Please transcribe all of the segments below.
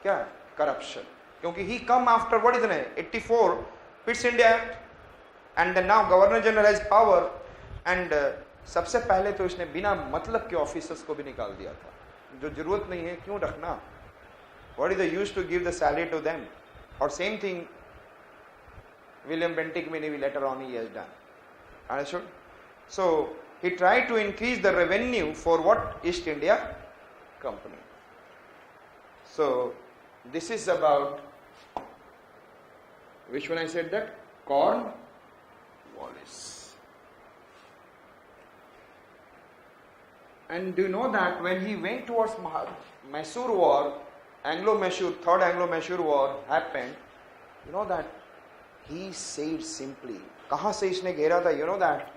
क्या करप्शन, क्योंकि he come after what is it 84 Pitt's India Act and then now governor general has power and सबसे पहले तो इसने बिना मतलब के ऑफिसर्स को भी निकाल दिया था, जो जरूरत नहीं है क्यों रखना, what is the use to give the salary to them, और same thing William Bentinck later on he has done. Understood? So he tried to increase the revenue for what? East India Company. So this is about which one I said that? Cornwallis. And do you know that when he went towards Mysore war, Anglo-Mysore, third Anglo-Mysore war happened, you know that he said simply, कहाँ से इसने घेरा था? You know that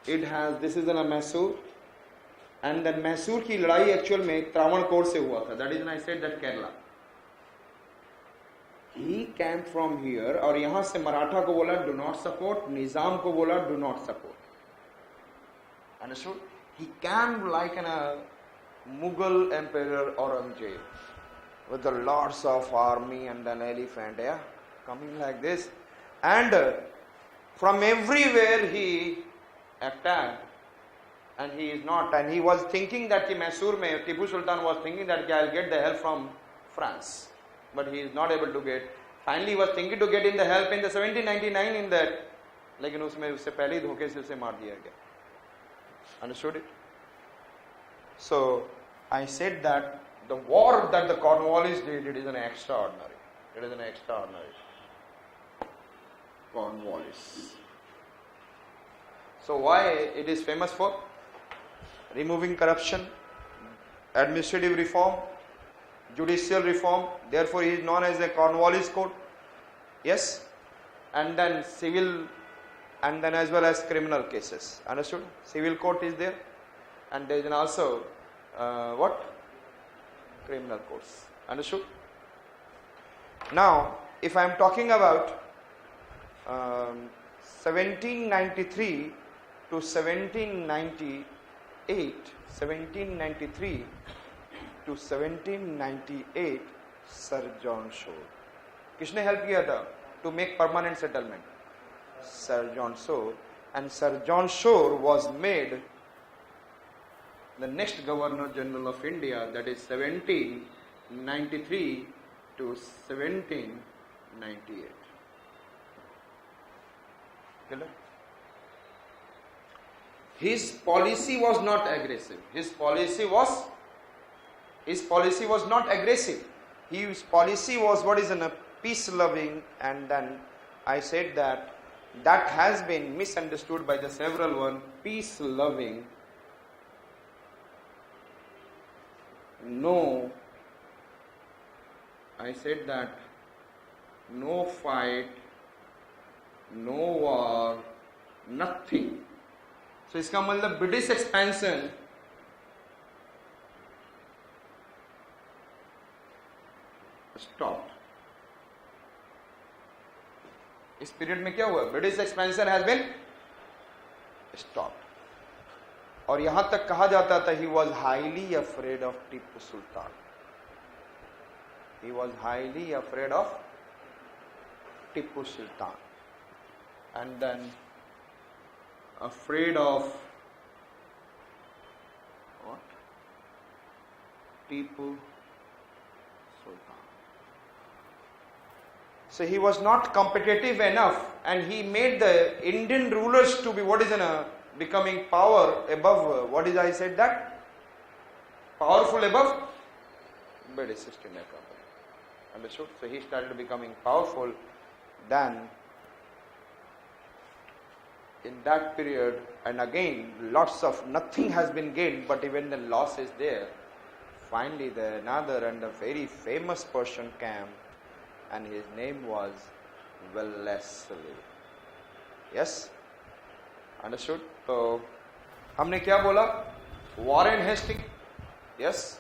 it has, this is in a Mysore, and then Mysore की लड़ाई actual में त्रावणकोर से हुआ था. That is when I said that Kerala. He came from here और यहाँ से मराठा को बोला do not support, निजाम को बोला do not support. Understood? He came like a Mughal Emperor Aurangzeb with the lots of army and an elephant, yeah, coming like this, and from everywhere he attacked, and he is not, and he was thinking that Mysore mein Tipu Sultan was thinking that I'll get the help from France, but he is not able to get. Finally he was thinking to get in the help in the 1799 in that, लेकिन उसमें उससे पहले ही धोखे से उसे मार दिया गया. Understood it? So I said that the war that the Cornwallis did, it is an extraordinary. It is an extraordinary. Cornwallis. So why it is famous for? Removing corruption, administrative reform, judicial reform. Therefore he is known as the Cornwallis Code. Yes? And then civil, and then as well as criminal cases. Understood? Civil court is there, and there is also what? Criminal courts. Understood? Now, if I am talking about 1793 to 1798, 1793 to 1798, Sir John Shore. किसने help किया था to make permanent settlement? Sir John Shore, and Sir John Shore was made the next Governor General of India, that is 1793 to 1798. His policy was not aggressive. His policy was not aggressive. His policy was what is a peace loving, and then I said that has been misunderstood by the several one. Peace loving, no, I said that no fight, no war, nothing. So इसका मतलब British expansion stopped. इस period में क्या हुआ? British expansion has been stopped. और यहां तक कहा जाता था he was highly afraid of Tipu Sultan. He was highly afraid of Tipu Sultan, and then afraid of what? Tipu Sultan. So he was not competitive enough, and he made the Indian rulers to be what is in a becoming power above what is I said that powerful above British East India Company. Understood? So he started becoming powerful. Then in that period, and again lots of nothing has been gained, but even the loss is there. Finally another and a very famous person came, and his name was Wellesley. Yes? Understood? तो हमने क्या बोला? Warren Hasting. Yes,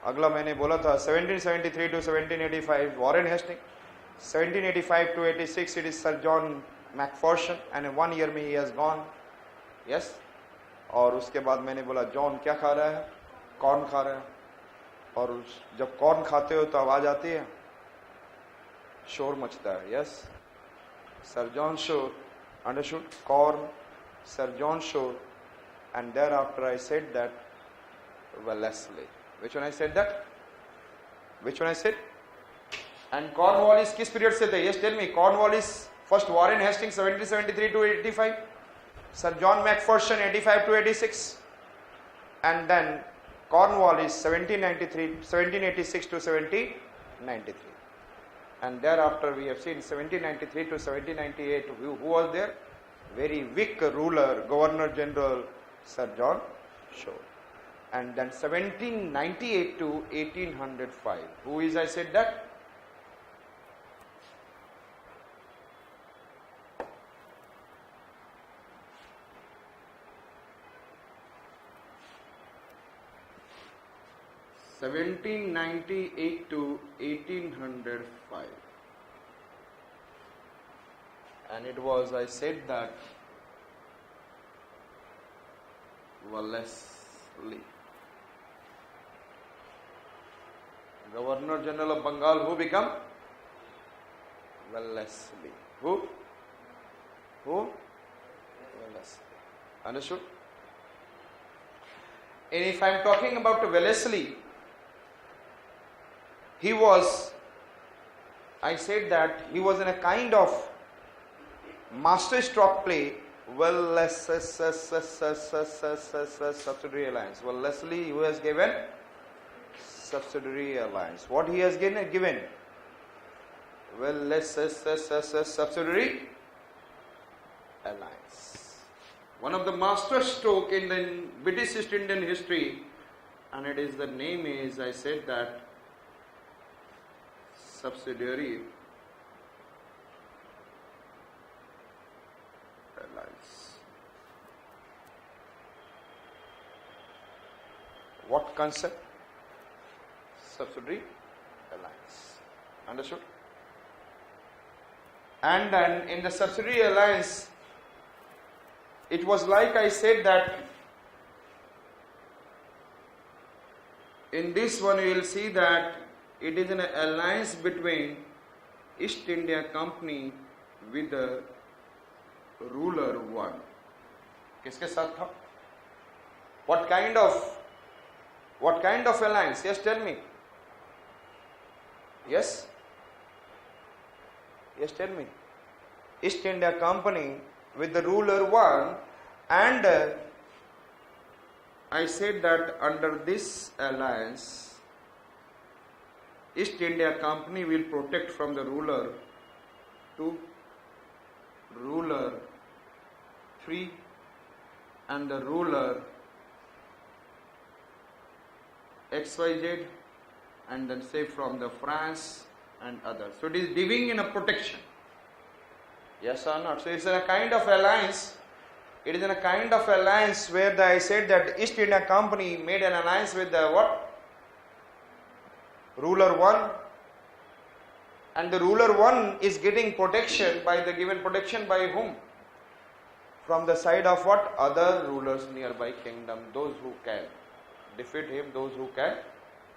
अगला मैंने बोला था 1773 to 1785 Warren Hasting, 1785 to 86 it is Sir John Macpherson, and in 1 year में he has gone. Yes? और उसके बाद मैंने बोला जॉन क्या खा रहा है? कॉर्न खा रहा है. और जब कॉर्न खाते हो तो आवाज आती है, शोर मचता है. Yes, sir John Shore, understood, corn, sir John Shore, and thereafter I said that Wellesley. Which one I said that? Which one I said? And Cornwallis किस पीरियड से थे? Yes, tell me. Cornwallis, first Warren Hastings 1773 to 85, Sir John Macpherson 85 to 86, and then Cornwallis 1786 to 1793, and thereafter we have seen 1793 to 1798. Who was there? Very weak ruler, Governor General Sir John Shore. And then 1798 to 1805. Who is, I said that? (1798 to 1805), and it was, I said that, Wellesley, Governor General of Bengal. Who become? Wellesley. Who? Wellesley. Understood? And if I am talking about Wellesley, he was, I said that he was in a kind of master stroke play. Subsidiary alliance. Wellesley, who has given subsidiary alliance. What he has given? Subsidiary alliance. One of the master stroke in the British East Indian history, and it is, the name is, I said that, subsidiary alliance. What concept? Subsidiary alliance. Understood? And then in the subsidiary alliance, it was like I said that in this one you will see that it is an alliance between East India Company with the ruler one. किसके साथ था? What kind of alliance? Yes, tell me. Yes, tell me. East India Company with the ruler one, and I said that under this alliance, East India Company will protect from the ruler 2, ruler 3, and the ruler XYZ, and then say from the France and others. So it is giving in a protection. Yes or not? So it's a kind of alliance. It is in a kind of alliance where I said that East India Company made an alliance with the what? Ruler 1, and the ruler 1 is getting protection by the given protection by whom? From the side of what? Other rulers nearby kingdom, those who can defeat him, those who can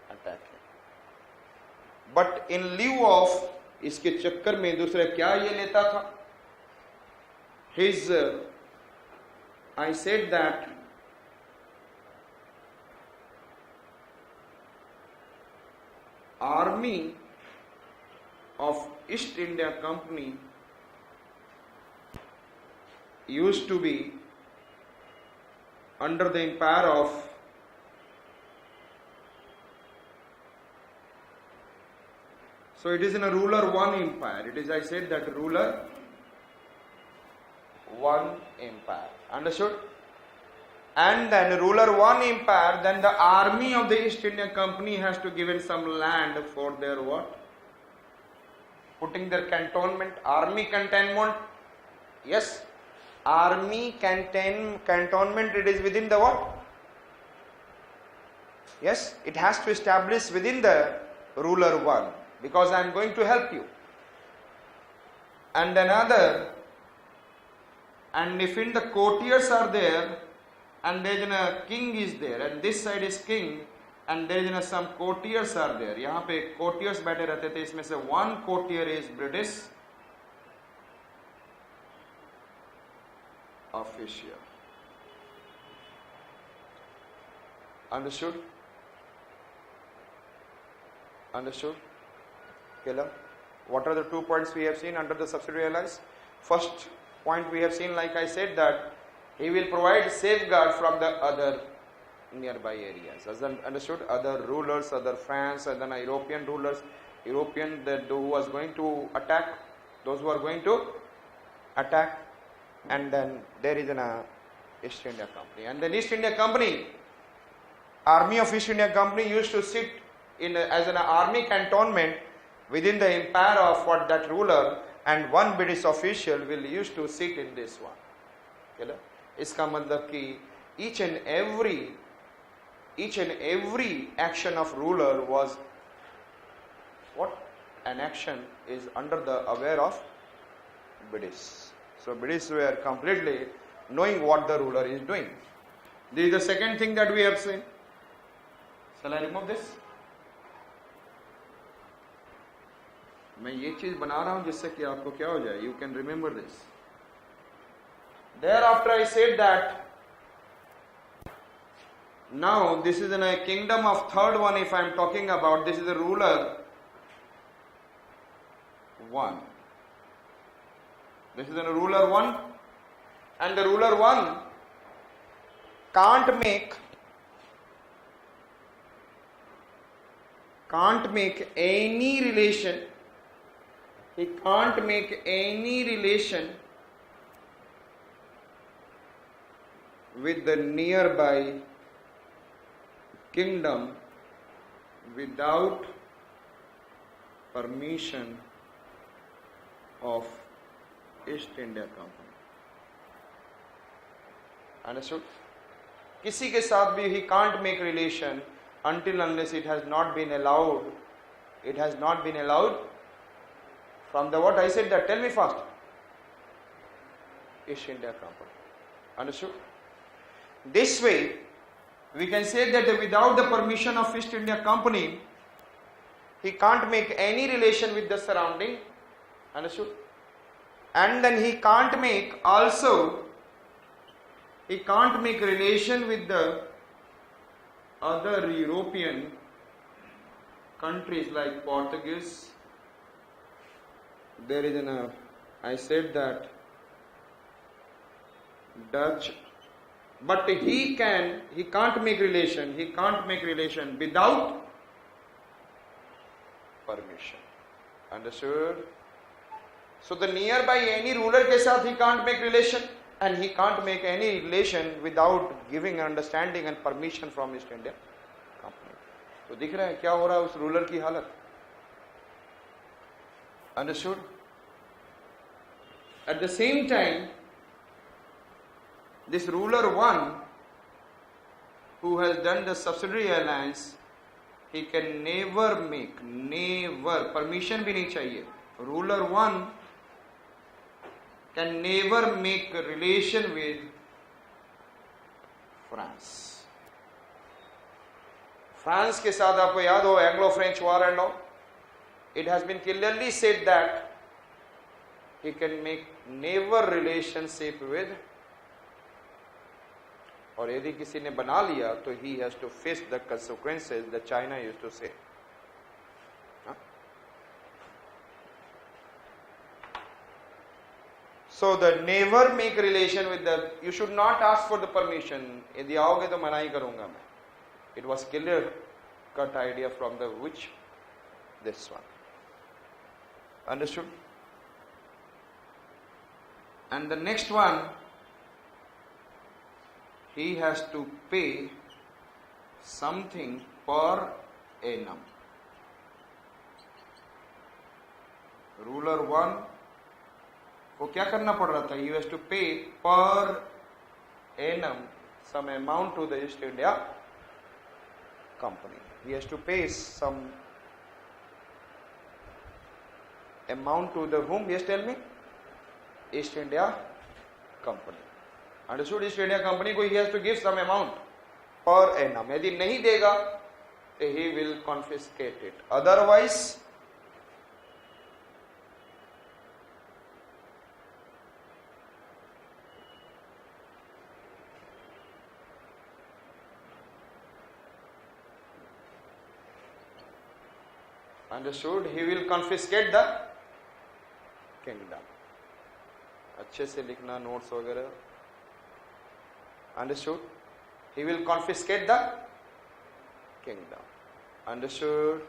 attack him. But in lieu of, इसके चक्कर में दूसरा क्या ये लेता था? His, I said that army of East India Company used to be under the empire of so it is in a ruler one empire. It is, I said that, ruler one empire. Understood? And then ruler one empire, then the army of the East India Company has to give in some land for their what? Putting their cantonment, army cantonment. Yes, army cantonment, it is within the what? Yes, it has to establish within the ruler one, because I am going to help you. And another, and if in the courtiers are there, and then a king is there, and this side is king, and there is some courtiers are there. यहाँ पे courtiers बैठे रहते थे, इसमें से one courtier is British official. Understood? Understood? Killer? What are the 2 points we have seen under the subsidiary allies? First point we have seen, like I said, that he will provide safeguard from the other nearby areas. As understood, other rulers, other France, and then European rulers, European that who was going to attack, those who are going to attack, and then there is an East India Company, and then East India Company, army of East India Company used to sit in as an army cantonment within the empire of what that ruler, and one British official will used to sit in this one. Okay? इसका मतलब कि each and every action of ruler was what? An action is under the aware of British. So British were completely knowing what the ruler is doing. This is the second thing that we have seen. Shall I remove this? मैं ये चीज बना रहा हूं जिससे कि आपको क्या हो जाए, you can remember this. Thereafter I said that now this is in a kingdom of third one. If I am talking about, this is the ruler 1. This is the ruler 1, and the ruler 1 can't make any relation. He can't make any relation with the nearby kingdom without permission of East India Company. Understood? किसी के साथ भी he can't make relation until unless it has not been allowed. It has not been allowed from the what I said that. Tell me fast. East India Company. Understood? This way, we can say that without the permission of East India Company, he can't make any relation with the surrounding. Understood? And then he can't make relation with the other European countries like Portuguese. There is I said that Dutch, but he can't make relation without permission. Understood? So the nearby any ruler के साथ he can't make relation, and he can't make any relation without giving understanding and permission from East India Company. तो दिख रहा है क्या हो रहा है उस रूलर की हालत. Understood? At the same time, this ruler 1 who has done the subsidiary alliance, he can never permission भी नहीं चाहिए. Ruler 1 can never make a relation with France. France के साथ आपको याद हो Anglo-French War and all. It has been clearly said that he can make never relationship with, और यदि किसी ने बना लिया तो he has to face the consequences that China used to say. So the never make relation with the, you should not ask for the permission. यदि आओगे तो मना ही करूंगा मैं. It was clear cut idea from the which? This one. Understood? And the next one, he has to pay something per annum. Ruler 1 को क्या करना पड़ रहा था? He has to pay per annum some amount to the East India Company. He has to pay some amount to the whom? Yes, tell me. East India Company. Understood? East India Company को he has to give some amount per annum. यदि नहीं देगा he will confiscate it. Otherwise, understood, he will confiscate the kingdom. अच्छे से लिखना notes वगैरह. Understood? He will confiscate the kingdom. Understood?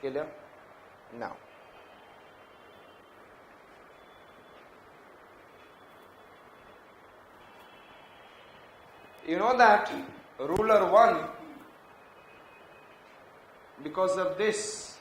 Clear? Now, you know that ruler 1, because of this,